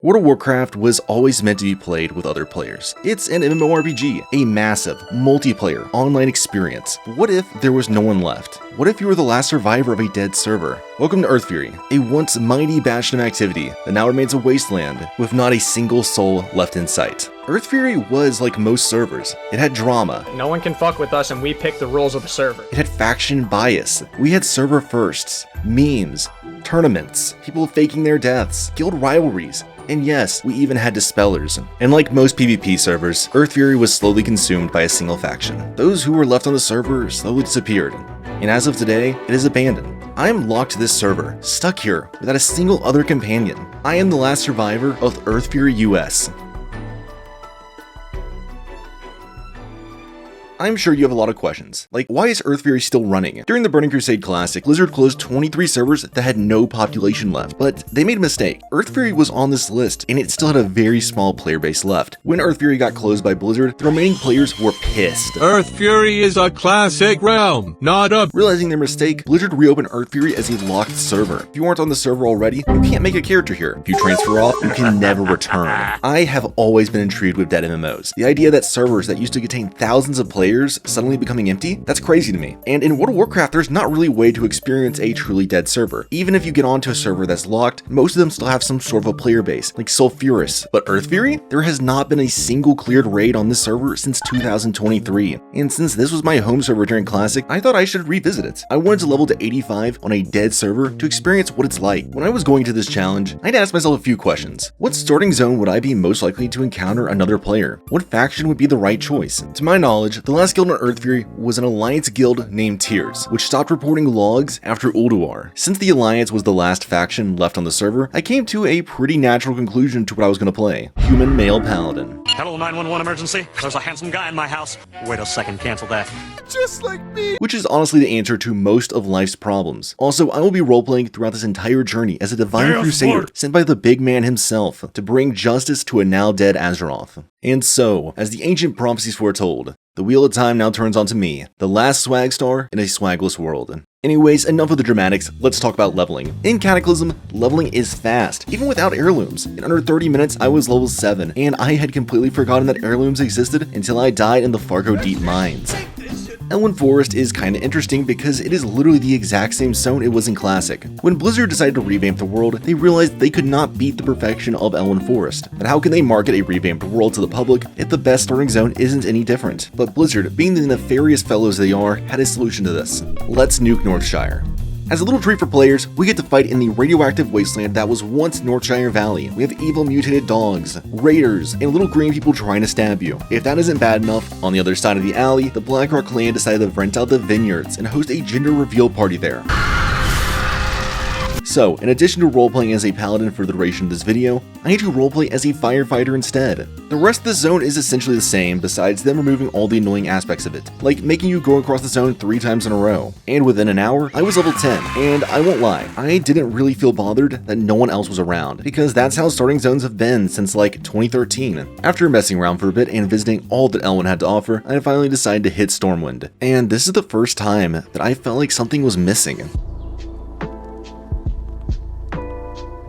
World of Warcraft was always meant to be played with other players. It's an MMORPG, a massive, multiplayer, online experience. But what if there was no one left? What if you were the last survivor of a dead server? Welcome to Earthfury, a once mighty bastion of activity that now remains a wasteland with not a single soul left in sight. Earthfury was like most servers. It had drama. No one can fuck with us and we pick the rules of the server. It had faction bias. We had server firsts, memes, tournaments, people faking their deaths, guild rivalries. And yes, we even had dispellers. And like most PvP servers, Earthfury was slowly consumed by a single faction. Those who were left on the server slowly disappeared. And as of today, it is abandoned. I am locked to this server, stuck here, without a single other companion. I am the last survivor of Earthfury-US. I'm sure you have a lot of questions, like why is Earthfury still running? During the Burning Crusade Classic, Blizzard closed 23 servers that had no population left, but they made a mistake. Earthfury was on this list, and it still had a very small player base left. When Earthfury got closed by Blizzard, the remaining players were pissed. Earthfury is a classic realm, not a... Realizing their mistake, Blizzard reopened Earthfury as a locked server. If you aren't on the server already, you can't make a character here. If you transfer off, you can never return. I have always been intrigued with dead MMOs. The idea that servers that used to contain thousands of players suddenly becoming empty? That's crazy to me. And in World of Warcraft, there's not really a way to experience a truly dead server. Even if you get onto a server that's locked, most of them still have some sort of a player base, like Sulfurous. But Earthfury? There has not been a single cleared raid on this server since 2023. And since this was my home server during Classic, I thought I should revisit it. I wanted to level to 85 on a dead server to experience what it's like. When I was going to this challenge, I'd ask myself a few questions. What starting zone would I be most likely to encounter another player? What faction would be the right choice? To my knowledge, the last guild on Earthfury was an alliance guild named Tears, which stopped reporting logs after Ulduar. Since the alliance was the last faction left on the server, I came to a pretty natural conclusion to what I was going to play: human male paladin. Hello, 911 emergency. There's a handsome guy in my house. Wait a second, cancel that. just like me. Which is honestly the answer to most of life's problems. Also, I will be roleplaying throughout this entire journey as a divine crusader sent by the big man himself to bring justice to a now dead Azeroth. And so, as the ancient prophecies foretold, the wheel of time now turns onto me, the last Swagstar in a swagless world. Anyways, enough of the dramatics, let's talk about leveling. In Cataclysm, leveling is fast, even without heirlooms. In under 30 minutes, I was level 7, and I had completely forgotten that heirlooms existed until I died in the Fargo Deep Mines. Elwynn Forest is kinda interesting because it is literally the exact same zone it was in Classic. When Blizzard decided to revamp the world, they realized they could not beat the perfection of Elwynn Forest. But how can they market a revamped world to the public if the best starting zone isn't any different? But Blizzard, being the nefarious fellows they are, had a solution to this. Let's nuke Northshire. As a little treat for players, we get to fight in the radioactive wasteland that was once Northshire Valley. We have evil mutated dogs, raiders, and little green people trying to stab you. If that isn't bad enough, on the other side of the alley, the Blackrock clan decided to rent out the vineyards and host a gender reveal party there. So, in addition to roleplaying as a paladin for the duration of this video, I need to roleplay as a firefighter instead. The rest of the zone is essentially the same, besides them removing all the annoying aspects of it, like making you go across the zone 3 times in a row. And within an hour, I was level 10, and I won't lie, I didn't really feel bothered that no one else was around, because that's how starting zones have been since like 2013. After messing around for a bit and visiting all that Elwynn had to offer, I finally decided to hit Stormwind. And this is the first time that I felt like something was missing.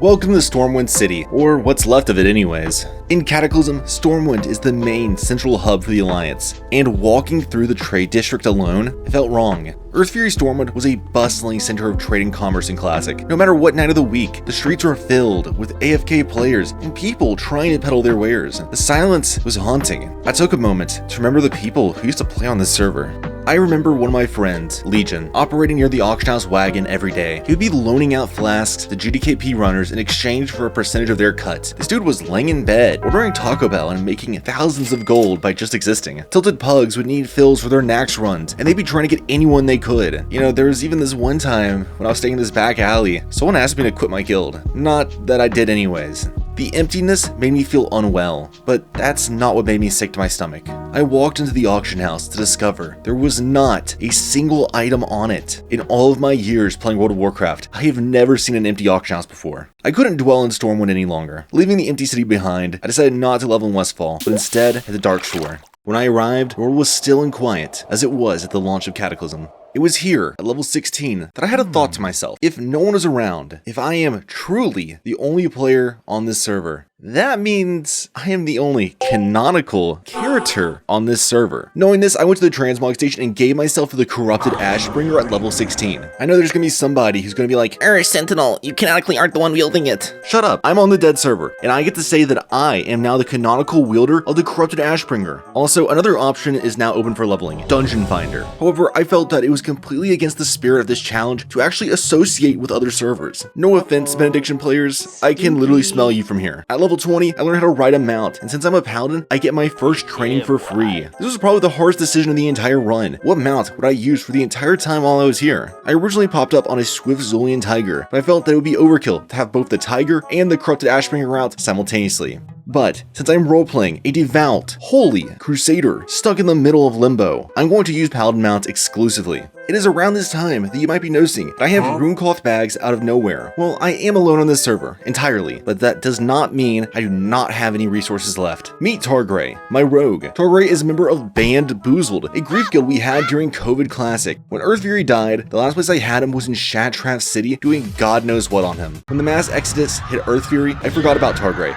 Welcome to Stormwind City, or what's left of it anyways. In Cataclysm, Stormwind is the main central hub for the Alliance, and walking through the trade district alone felt wrong. Earthfury Stormwind was a bustling center of trade and commerce in Classic. No matter what night of the week, the streets were filled with AFK players and people trying to peddle their wares. The silence was haunting. I took a moment to remember the people who used to play on this server. I remember one of my friends, Legion, operating near the auction house wagon every day. He would be loaning out flasks to GDKP runners in exchange for a percentage of their cut. This dude was laying in bed, ordering Taco Bell and making thousands of gold by just existing. Tilted Pugs would need fills for their Nax runs, and they'd be trying to get anyone they could. You know, there was even this one time when I was staying in this back alley, someone asked me to quit my guild. Not that I did anyways. The emptiness made me feel unwell, but that's not what made me sick to my stomach. I walked into the auction house to discover there was not a single item on it. In all of my years playing World of Warcraft, I have never seen an empty auction house before. I couldn't dwell in Stormwind any longer. Leaving the empty city behind, I decided not to level in Westfall, but instead at the Dark Shore. When I arrived, the world was still and quiet, as it was at the launch of Cataclysm. It was here, at level 16, that I had a thought to myself. If no one is around, if I am truly the only player on this server, that means I am the only canonical character on this server. Knowing this, I went to the transmog station and gave myself the corrupted Ashbringer at level 16. I know there's gonna be somebody who's gonna be like, Sentinel, you canonically aren't the one wielding it. Shut up, I'm on the dead server, and I get to say that I am now the canonical wielder of the corrupted Ashbringer. Also, another option is now open for leveling, Dungeon Finder. However, I felt that it was completely against the spirit of this challenge to actually associate with other servers. No offense, Benediction players, I can literally smell you from here. At level 20, I learned how to ride a mount, and since I'm a paladin, I get my first training for free. This was probably the hardest decision of the entire run. What mount would I use for the entire time while I was here? I originally popped up on a Swift Zulian Tiger, but I felt that it would be overkill to have both the Tiger and the corrupted Ashbringer route simultaneously. But since I'm roleplaying a devout, holy crusader stuck in the middle of limbo, I'm going to use paladin mounts exclusively. It is around this time that you might be noticing that I have runecloth bags out of nowhere. Well, I am alone on this server, entirely, but that does not mean I do not have any resources left. Meet Targray, my rogue. Targray is a member of Band Boozled, a grief guild we had during COVID Classic. When Earthfury died, the last place I had him was in Shatrap City doing God knows what on him. When the mass exodus hit Earthfury, I forgot about Targray,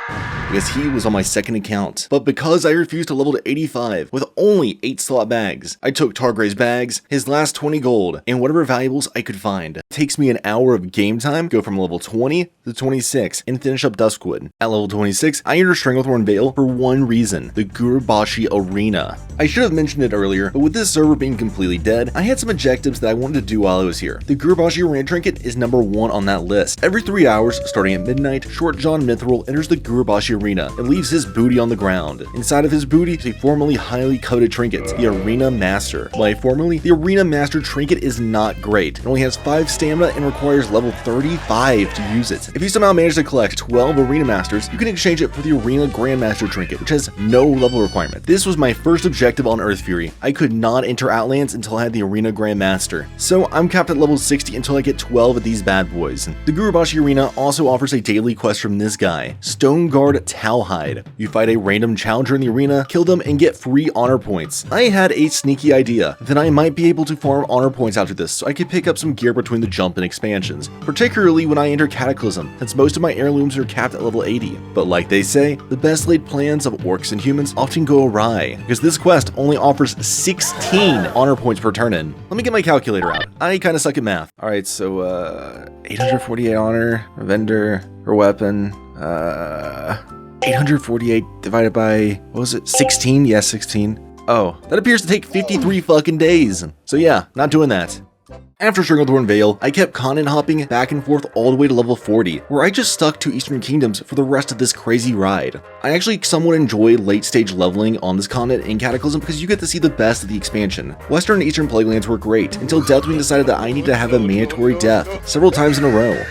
because he was on my second account. But because I refused to level to 85 with only 8 slot bags, I took Targray's bags, his last 20 gold, and whatever valuables I could find. It takes me an hour of game time, go from level 20 to 26, and finish up Duskwood. At level 26, I enter Stranglethorn Vale for one reason, the Gurubashi Arena. I should have mentioned it earlier, but with this server being completely dead, I had some objectives that I wanted to do while I was here. The Gurubashi Arena trinket is number 1 on that list. Every 3 hours, starting at midnight, Short John Mithril enters the Gurubashi Arena and leaves his booty on the ground. Inside of his booty is a formerly highly coveted trinket, the Arena Master. By formerly, the Arena Master trinket is not great. It only has 5 stamina and requires level 35 to use it. If you somehow manage to collect 12 Arena Masters, you can exchange it for the Arena Grandmaster trinket, which has no level requirement. This was my first objective on Earthfury. I could not enter Outlands until I had the Arena Grandmaster, so I'm capped at level 60 until I get 12 of these bad boys. The Gurubashi Arena also offers a daily quest from this guy, Stone Guard Towhide. You fight a random challenger in the arena, kill them, and get free honor points. I had a sneaky idea that I might be able to farm honor points after this so I could pick up some gear between the jump and expansions, particularly when I enter Cataclysm, since most of my heirlooms are capped at level 80. But like they say, the best laid plans of orcs and humans often go awry, because this quest only offers 16 honor points per turn-in. Let me get my calculator out. I kinda suck at math. Alright, so 848 honor, a vendor, or weapon, 848 divided by, what was it, 16? Yeah, 16. Oh, that appears to take 53 fucking days. So yeah, not doing that. After Stranglethorn Vale, I kept continent hopping back and forth all the way to level 40, where I just stuck to Eastern Kingdoms for the rest of this crazy ride. I actually somewhat enjoy late stage leveling on this continent in Cataclysm because you get to see the best of the expansion. Western and Eastern Plague Lands were great, until Deathwing decided that I need to have a mandatory death several times in a row.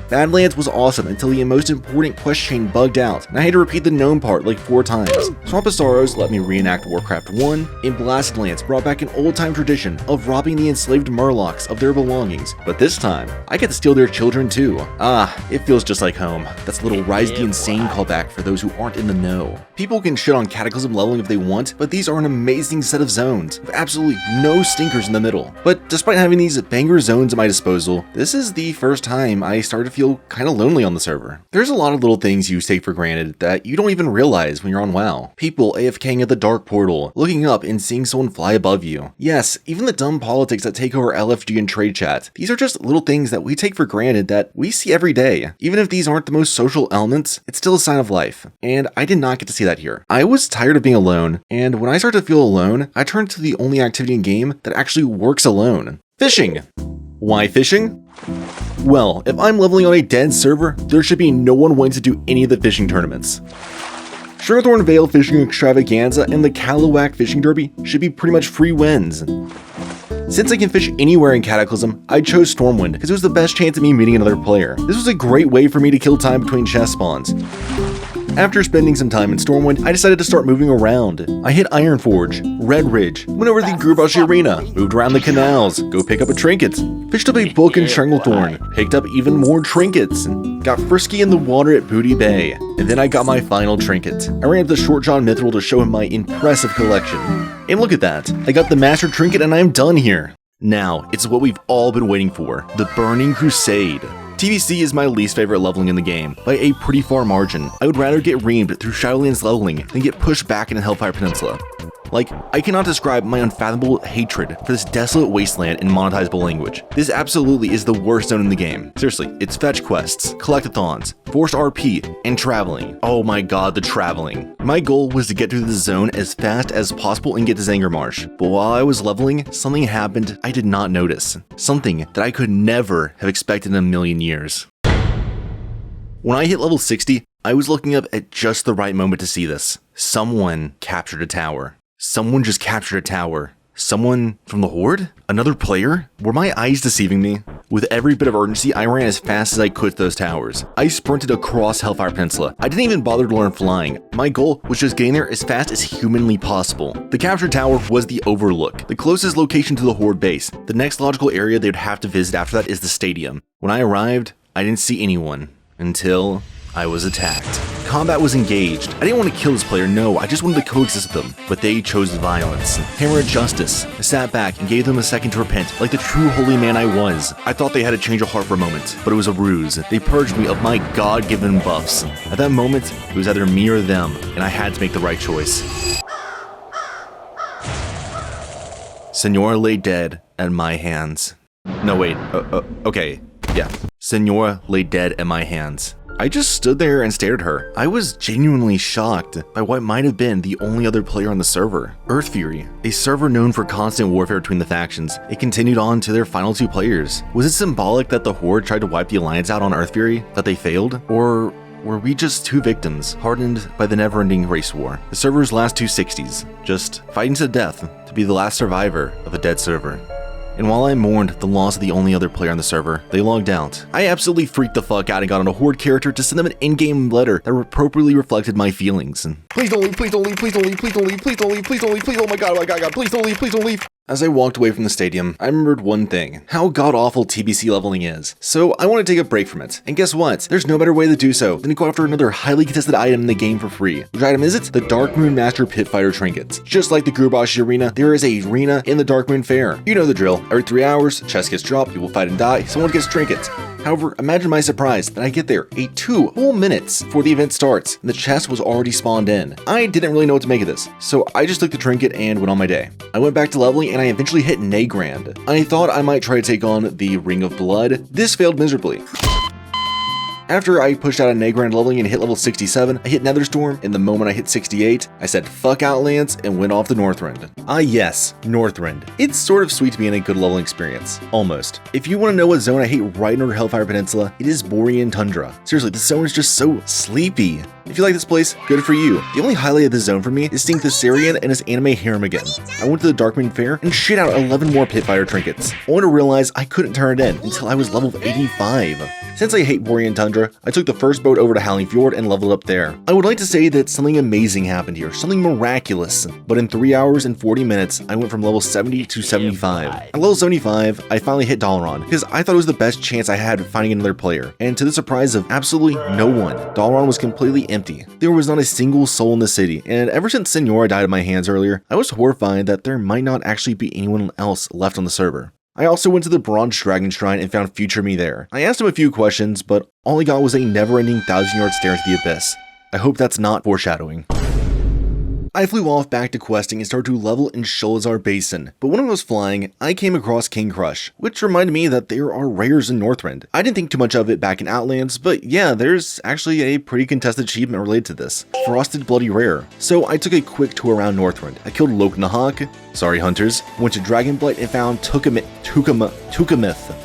Badlands was awesome until the most important quest chain bugged out, and I had to repeat the gnome part like 4 times. Swamp of Sorrows let me reenact Warcraft 1, and Blastlands brought back an old-time tradition of robbing the enslaved Murlocs of their belongings, but this time, I get to steal their children too. Ah, it feels just like home. That's a little Rise the Insane callback for those who aren't in the know. People can shit on Cataclysm leveling if they want, but these are an amazing set of zones, with absolutely no stinkers in the middle. But despite having these banger zones at my disposal, this is the first time I started to feel kinda lonely on the server. There's a lot of little things you take for granted that you don't even realize when you're on WoW. People AFKing at the Dark Portal, looking up and seeing someone fly above you. Yes, even the dumb politics that take over LFG and trade chat. These are just little things that we take for granted that we see every day. Even if these aren't the most social elements, it's still a sign of life. And I did not get to see that here. I was tired of being alone, and when I started to feel alone, I turned to the only activity in game that actually works alone. Fishing! Why fishing? Well, if I'm leveling on a dead server, there should be no one willing to do any of the fishing tournaments. Stranglethorn Vale Fishing Extravaganza and the Kalawak Fishing Derby should be pretty much free wins. Since I can fish anywhere in Cataclysm, I chose Stormwind because it was the best chance of me meeting another player. This was a great way for me to kill time between chest spawns. After spending some time in Stormwind, I decided to start moving around. I hit Ironforge, Red Ridge, went over to the Gurubashi Arena, moved around the canals, go pick up a trinket, fished up a book in Stranglethorn, picked up even more trinkets, got frisky in the water at Booty Bay, and then I got my final trinket. I ran up to Short John Mithril to show him my impressive collection. And look at that, I got the Master Trinket and I'm done here. Now, it's what we've all been waiting for, the Burning Crusade. TBC is my least favorite leveling in the game, by a pretty far margin. I would rather get reamed through Shadowlands leveling than get pushed back into Hellfire Peninsula. Like, I cannot describe my unfathomable hatred for this desolate wasteland in monetizable language. This absolutely is the worst zone in the game. Seriously, it's fetch quests, collectathons, forced RP, and traveling. Oh my god, the traveling. My goal was to get through this zone as fast as possible and get to Zangarmarsh, but while I was leveling, something happened I did not notice. Something that I could never have expected in a million years. When I hit level 60, I was looking up at just the right moment to see this. Someone captured a tower. Someone just captured a tower. Someone from the Horde? Another player? Were my eyes deceiving me? With every bit of urgency, I ran as fast as I could to those towers. I sprinted across Hellfire Peninsula. I didn't even bother to learn flying. My goal was just getting there as fast as humanly possible. The captured tower was the Overlook, the closest location to the Horde base. The next logical area they'd have to visit after that is the stadium. When I arrived, I didn't see anyone until I was attacked. Combat was engaged. I didn't want to kill this player, no, I just wanted to coexist with them. But they chose violence. Hammer of justice. I sat back and gave them a second to repent, like the true holy man I was. I thought they had a change of heart for a moment, but it was a ruse. They purged me of my God-given buffs. At that moment, it was either me or them, and I had to make the right choice. Senora lay dead at my hands. No, wait, okay, yeah. Senora lay dead at my hands. I just stood there and stared at her. I was genuinely shocked by what might have been the only other player on the server. Earthfury, a server known for constant warfare between the factions, it continued on to their final two players. Was it symbolic that the Horde tried to wipe the Alliance out on Earthfury, that they failed? Or were we just two victims, hardened by the never-ending race war? The server's last two 60s, just fighting to the death to be the last survivor of a dead server. And while I mourned the loss of the only other player on the server, they logged out. I absolutely freaked the fuck out and got on a Horde character to send them an in-game letter that appropriately reflected my feelings. Please don't leave, please don't leave, please don't leave, please don't leave, please don't leave, please don't leave, please, oh my god, please don't leave, please don't leave. As I walked away from the stadium, I remembered one thing, how god-awful TBC leveling is. So I want to take a break from it. And guess what? There's no better way to do so than to go after another highly contested item in the game for free. Which item is it? The Darkmoon Master Pit Fighter Trinket. Just like the Gurubashi Arena, there is a arena in the Darkmoon Fair. You know the drill. Every 3 hours, chest gets dropped, people fight and die, someone gets trinkets. However, imagine my surprise that I get there 2 whole minutes before the event starts, and the chest was already spawned in. I didn't really know what to make of this, so I just took the trinket and went on my day. I went back to leveling and I eventually hit Nagrand. I thought I might try to take on the Ring of Blood. This failed miserably. After I pushed out a Nagrand leveling and hit level 67, I hit Netherstorm, and the moment I hit 68, I said fuck Outlands and went off to Northrend. Ah yes, Northrend. It's sort of sweet to be in a good leveling experience. Almost. If you want to know what zone I hate right under Hellfire Peninsula, it is Borean Tundra. Seriously, this zone is just so sleepy. If you like this place, good for you. The only highlight of this zone for me is seeing Thessarian and his anime harem again. I went to the Darkmoon Fair and shit out 11 more Pitfire trinkets, only to realize I couldn't turn it in until I was level 85. Since I hate Borean Tundra, I took the first boat over to Howling Fjord and leveled up there. I would like to say that something amazing happened here, something miraculous, but in 3 hours and 40 minutes, I went from level 70 to 75. At level 75, I finally hit Dalaran, because I thought it was the best chance I had of finding another player, and to the surprise of absolutely no one, Dalaran was completely empty. There was not a single soul in the city, and ever since Senora died at my hands earlier, I was horrified that there might not actually be anyone else left on the server. I also went to the Bronze Dragon Shrine and found Future Me there. I asked him a few questions, but all I got was a never-ending 1,000-yard stare into the abyss. I hope that's not foreshadowing. I flew off back to questing and started to level in Sholazar Basin, but when I was flying, I came across King Crush, which reminded me that there are rares in Northrend. I didn't think too much of it back in Outlands, but yeah, there's actually a pretty contested achievement related to this. Frosted Bloody Rare. So I took a quick tour around Northrend. I killed Loknahawk, sorry hunters, went to Dragonblight and found Tukamith.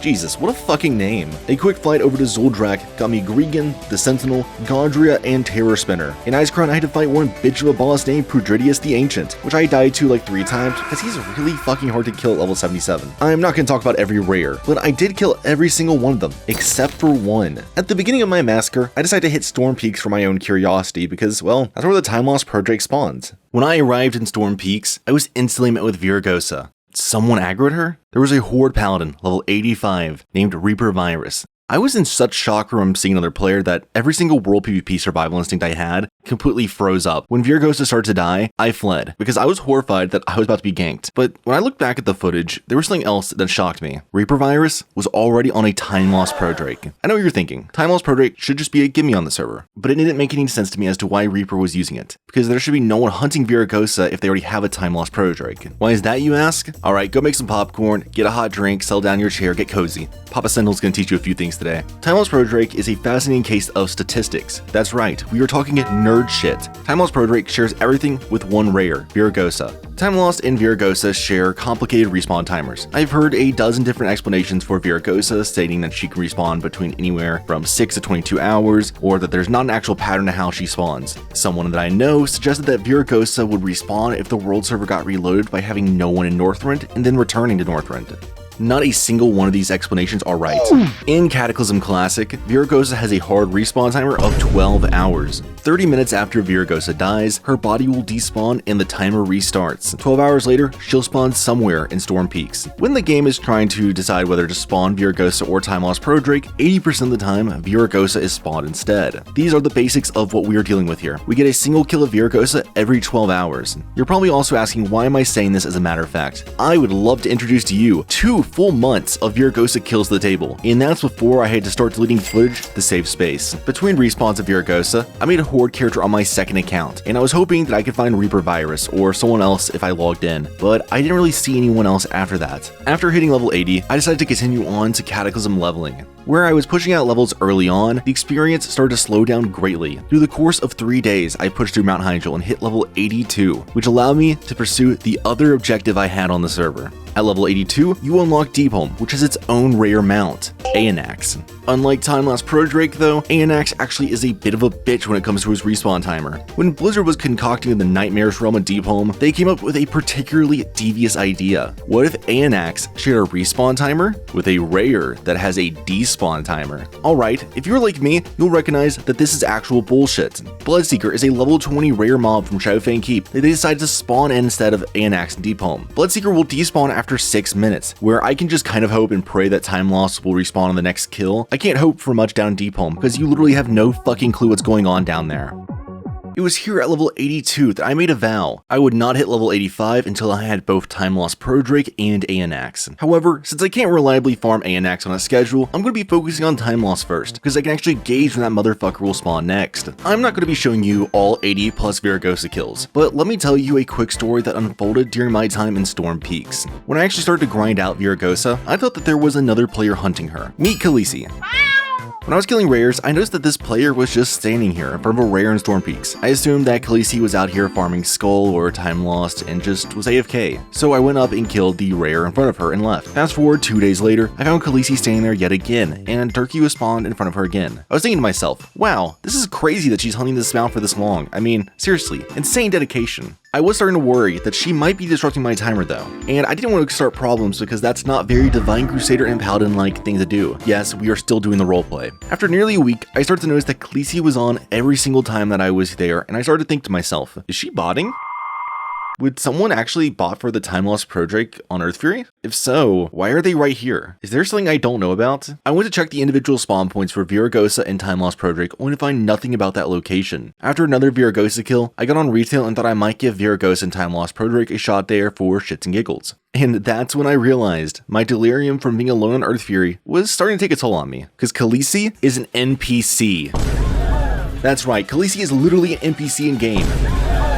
Jesus, what a fucking name. A quick flight over to Zuldrak got me Gregan, the Sentinel, Gondria, and Terror Spinner. In Icecrown, I had to fight one bitch of a boss named Prudridius the Ancient, which I died to like 3 times because he's really fucking hard to kill at level 77. I'm not gonna talk about every rare, but I did kill every single one of them, except for one. At the beginning of my massacre, I decided to hit Storm Peaks for my own curiosity because, well, that's where the Time Lost Project spawns. When I arrived in Storm Peaks, I was instantly met with Viragosa. Someone aggroed her? There was a Horde Paladin, level 85, named Reaper Virus. I was in such shock from seeing another player that every single World PvP survival instinct I had completely froze up. When Viragosa started to die, I fled because I was horrified that I was about to be ganked. But when I looked back at the footage, there was something else that shocked me. Reaper Virus was already on a time lost pro Drake. I know what you're thinking. Time lost pro Drake should just be a gimme on the server, but it didn't make any sense to me as to why Reaper was using it, because there should be no one hunting Viragosa if they already have a time lost pro Drake. Why is that, you ask? Alright, go make some popcorn, get a hot drink, settle down your chair, get cozy. Papa Sentinel's gonna teach you a few things today. Time lost pro Drake is a fascinating case of statistics. That's right, we are talking nerd shit. Time lost pro Drake shares everything with one rare, Viragosa. Time lost and Viragosa share complicated respawn timers. I've heard a dozen different explanations for Viragosa, stating that she can respawn between anywhere from 6 to 22 hours, or that there's not an actual pattern to how she spawns. Someone that I know suggested that Viragosa would respawn if the world server got reloaded by having no one in Northrend and then returning to Northrend. Not a single one of these explanations are right. In Cataclysm Classic, Viragosa has a hard respawn timer of 12 hours. 30 minutes after Viragosa dies, her body will despawn and the timer restarts. 12 hours later, she'll spawn somewhere in Storm Peaks. When the game is trying to decide whether to spawn Viragosa or Time Lost Pro Drake, 80% of the time, Viragosa is spawned instead. These are the basics of what we are dealing with here. We get a single kill of Viragosa every 12 hours. You're probably also asking, why am I saying this as a matter of fact? I would love to introduce to you 2 full months of Viragosa kills to the table, and that's before I had to start deleting footage to save space. Between respawns of Viragosa, I made a Horde character on my second account, and I was hoping that I could find Reaper Virus or someone else if I logged in, but I didn't really see anyone else after that. After hitting level 80, I decided to continue on to Cataclysm leveling. Where I was pushing out levels early on, the experience started to slow down greatly. Through the course of 3 days, I pushed through Mount Hyjal and hit level 82, which allowed me to pursue the other objective I had on the server. At level 82, you unlock Deepholm, which has its own rare mount, Aeonax. Unlike Time Lost Pro Drake though, Aeonax actually is a bit of a bitch when it comes to his respawn timer. When Blizzard was concocting the nightmarish realm of Deepholm, they came up with a particularly devious idea. What if Aeonax shared a respawn timer with a rare that has a despawn timer? Alright, if you're like me, you'll recognize that this is actual bullshit. Bloodseeker is a level 20 rare mob from Shadowfang Keep that they decided to spawn in instead of Aeonax and Deepholm. Bloodseeker will despawn after 6 minutes, where I can just kind of hope and pray that Time Lost will respawn on the next kill. I can't hope for much down Deepholm because you literally have no fucking clue what's going on down there. It was here at level 82 that I made a vow. I would not hit level 85 until I had both Time Lost Pro Drake and Aeonax. However, since I can't reliably farm Aeonax on a schedule, I'm going to be focusing on Time Lost first, because I can actually gauge when that motherfucker will spawn next. I'm not going to be showing you all 80 plus Viragosa kills, but let me tell you a quick story that unfolded during my time in Storm Peaks. When I actually started to grind out Viragosa, I thought that there was another player hunting her. Meet Khaleesi. When I was killing rares, I noticed that this player was just standing here in front of a rare in Storm Peaks. I assumed that Khaleesi was out here farming Skull or Time Lost and just was AFK. So I went up and killed the rare in front of her and left. Fast forward 2 days later, I found Khaleesi standing there yet again, and Turkey was spawned in front of her again. I was thinking to myself, wow, this is crazy that she's hunting this mount for this long. I mean, seriously, insane dedication. I was starting to worry that she might be disrupting my timer though, and I didn't want to start problems because that's not very Divine Crusader and Paladin-like thing to do. Yes, we are still doing the roleplay. After nearly a week, I started to notice that Khaleesi was on every single time that I was there, and I started to think to myself, is she botting? Would someone actually bot for the Time Lost Pro Drake on Earthfury? If so, why are they right here? Is there something I don't know about? I went to check the individual spawn points for Viragosa and Time Lost Pro Drake, only to find nothing about that location. After another Viragosa kill, I got on retail and thought I might give Viragosa and Time Lost Pro Drake a shot there for shits and giggles. And that's when I realized my delirium from being alone on Earthfury was starting to take a toll on me, because Khaleesi is an NPC. That's right, Khaleesi is literally an NPC in game.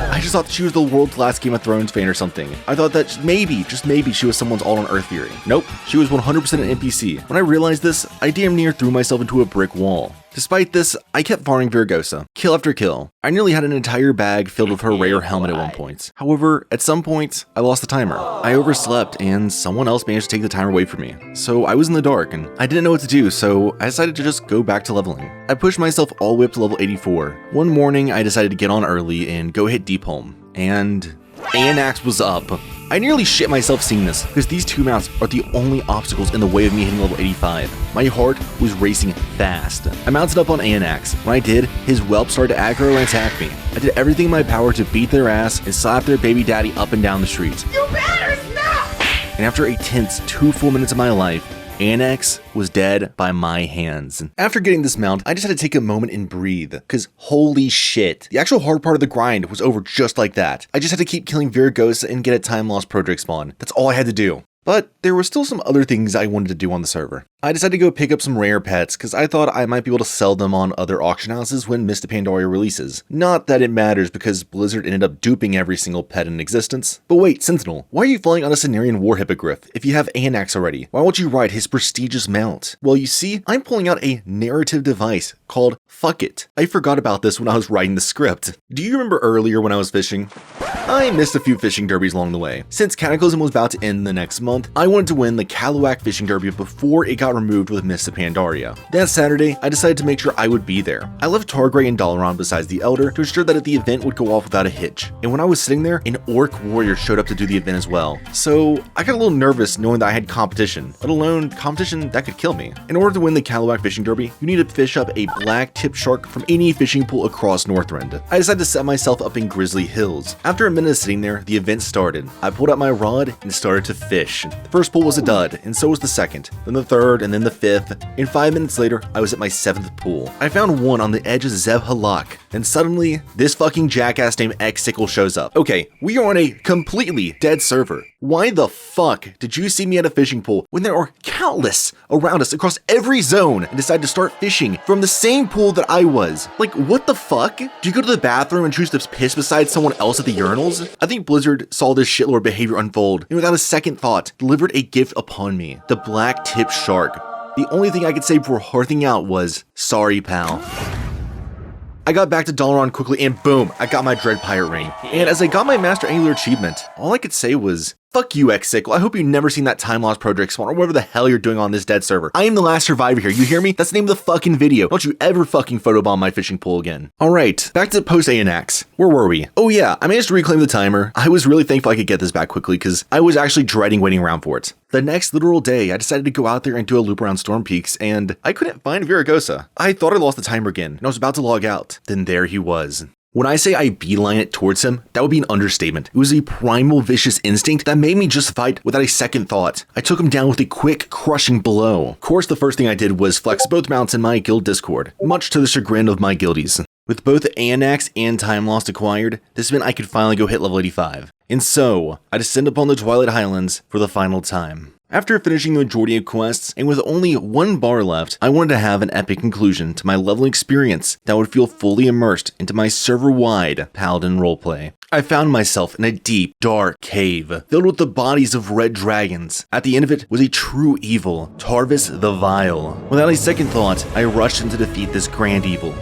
I just thought she was the world's last Game of Thrones fan or something. I thought that maybe, just maybe, she was someone's all on Earthfury. Nope, she was 100% an NPC. When I realized this, I damn near threw myself into a brick wall. Despite this, I kept farming Viragosa, kill after kill. I nearly had an entire bag filled with her rare helmet at one point. However, at some point, I lost the timer. I overslept and someone else managed to take the timer away from me. So I was in the dark and I didn't know what to do, so I decided to just go back to leveling. I pushed myself all the way up to level 84. One morning, I decided to get on early and go hit Deepholm, and Aeonax was up. I nearly shit myself seeing this, because these two mounts are the only obstacles in the way of me hitting level 85. My heart was racing fast. I mounted up on Aeonax. When I did, his whelp started to aggro and attack me. I did everything in my power to beat their ass and slap their baby daddy up and down the street. You better stop! And after a tense 2 full minutes of my life, Annex was dead by my hands. After getting this mount, I just had to take a moment and breathe, cause holy shit. The actual hard part of the grind was over just like that. I just had to keep killing Viragosa and get a time lost project spawn. That's all I had to do. But there were still some other things I wanted to do on the server. I decided to go pick up some rare pets because I thought I might be able to sell them on other auction houses when Mist of Pandaria releases. Not that it matters because Blizzard ended up duping every single pet in existence. But wait, Sentinel, why are you flying on a Cenarian War Hippogriff if you have Anax already? Why won't you ride his prestigious mount? Well, you see, I'm pulling out a narrative device called Fuck It. I forgot about this when I was writing the script. Do you remember earlier when I was fishing? I missed a few fishing derbies along the way. Since Cataclysm was about to end the next month, I wanted to win the Kaluak Fishing Derby before it got removed with Mist of Pandaria. That Saturday, I decided to make sure I would be there. I left Targray and Dalaran besides the Elder to ensure that the event would go off without a hitch. And when I was sitting there, an Orc warrior showed up to do the event as well. So I got a little nervous knowing that I had competition, let alone competition that could kill me. In order to win the Kaluak Fishing Derby, you need to fish up a black tip shark from any fishing pool across Northrend. I decided to set myself up in Grizzly Hills. After a minute of sitting there, the event started. I pulled out my rod and started to fish. The first pool was a dud, and so was the second, then the third, and then the fifth. And 5 minutes later, I was at my 7th pool. I found one on the edge of Zeb Halak, and suddenly, this fucking jackass named X-Sickle shows up. Okay, we are on a completely dead server. Why the fuck did you see me at a fishing pool when there are countless around us across every zone and decide to start fishing from the same pool that I was? Like, what the fuck? Do you go to the bathroom and choose to piss beside someone else at the urinals? I think Blizzard saw this shitlord behavior unfold and without a second thought, delivered a gift upon me. The black tip shark. The only thing I could say before hearthing out was, sorry pal. I got back to Dalaran quickly and boom, I got my Dread Pirate ring. And as I got my Master Angler achievement, all I could say was, fuck you, X-Sickle. I hope you've never seen that time lost project spawn or whatever the hell you're doing on this dead server. I am the last survivor here, you hear me? That's the name of the fucking video. Don't you ever fucking photobomb my fishing pool again. Alright, back to post-Anax. Where were we? Oh yeah, I managed to reclaim the timer. I was really thankful I could get this back quickly because I was actually dreading waiting around for it. The next literal day, I decided to go out there and do a loop around Storm Peaks, and I couldn't find Viragosa. I thought I lost the timer again, and I was about to log out. Then there he was. When I say I beeline it towards him, that would be an understatement. It was a primal vicious instinct that made me just fight without a second thought. I took him down with a quick, crushing blow. Of course, the first thing I did was flex both mounts in my guild Discord, much to the chagrin of my guildies. With both Anax and Time Lost acquired, this meant I could finally go hit level 85. And so, I descend upon the Twilight Highlands for the final time. After finishing the majority of quests, and with only 1 bar left, I wanted to have an epic conclusion to my leveling experience that would feel fully immersed into my server-wide Paladin roleplay. I found myself in a deep, dark cave, filled with the bodies of red dragons. At the end of it was a true evil, Tarvis the Vile. Without a second thought, I rushed in to defeat this grand evil.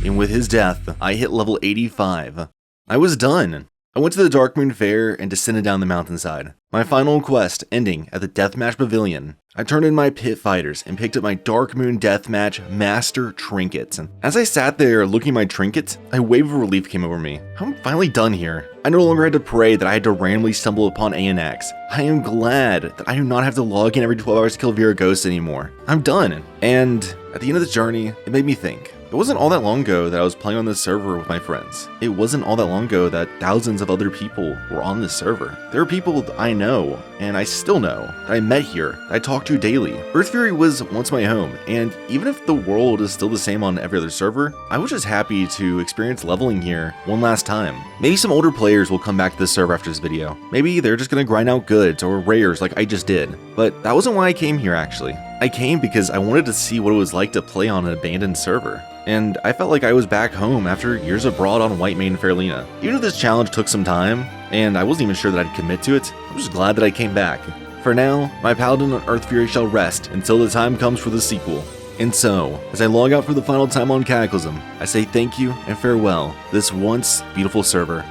And with his death, I hit level 85. I was done. I went to the Darkmoon Fair and descended down the mountainside. My final quest ending at the Deathmatch Pavilion. I turned in my pit fighters and picked up my Darkmoon Deathmatch Master Trinket. As I sat there looking at my trinket, a wave of relief came over me. I'm finally done here. I no longer had to pray that I had to randomly stumble upon Anax. I am glad that I do not have to log in every 12 hours to kill Viragosa anymore. I'm done. And at the end of the journey, it made me think. It wasn't all that long ago that I was playing on this server with my friends. It wasn't all that long ago that thousands of other people were on this server. There are people that I know, and I still know, that I met here, that I talk to daily. Earthfury was once my home, and even if the world is still the same on every other server, I was just happy to experience leveling here one last time. Maybe some older players will come back to this server after this video. Maybe they're just gonna grind out goods or rares like I just did. But that wasn't why I came here actually. I came because I wanted to see what it was like to play on an abandoned server. And I felt like I was back home after years abroad on Whitemane and Fairlina. Even if this challenge took some time, and I wasn't even sure that I'd commit to it, I'm just glad that I came back. For now, my Paladin on Earthfury shall rest until the time comes for the sequel. And so, as I log out for the final time on Cataclysm, I say thank you and farewell, this once beautiful server.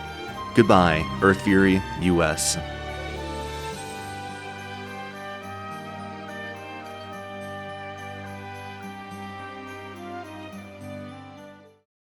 Goodbye, Earthfury-US.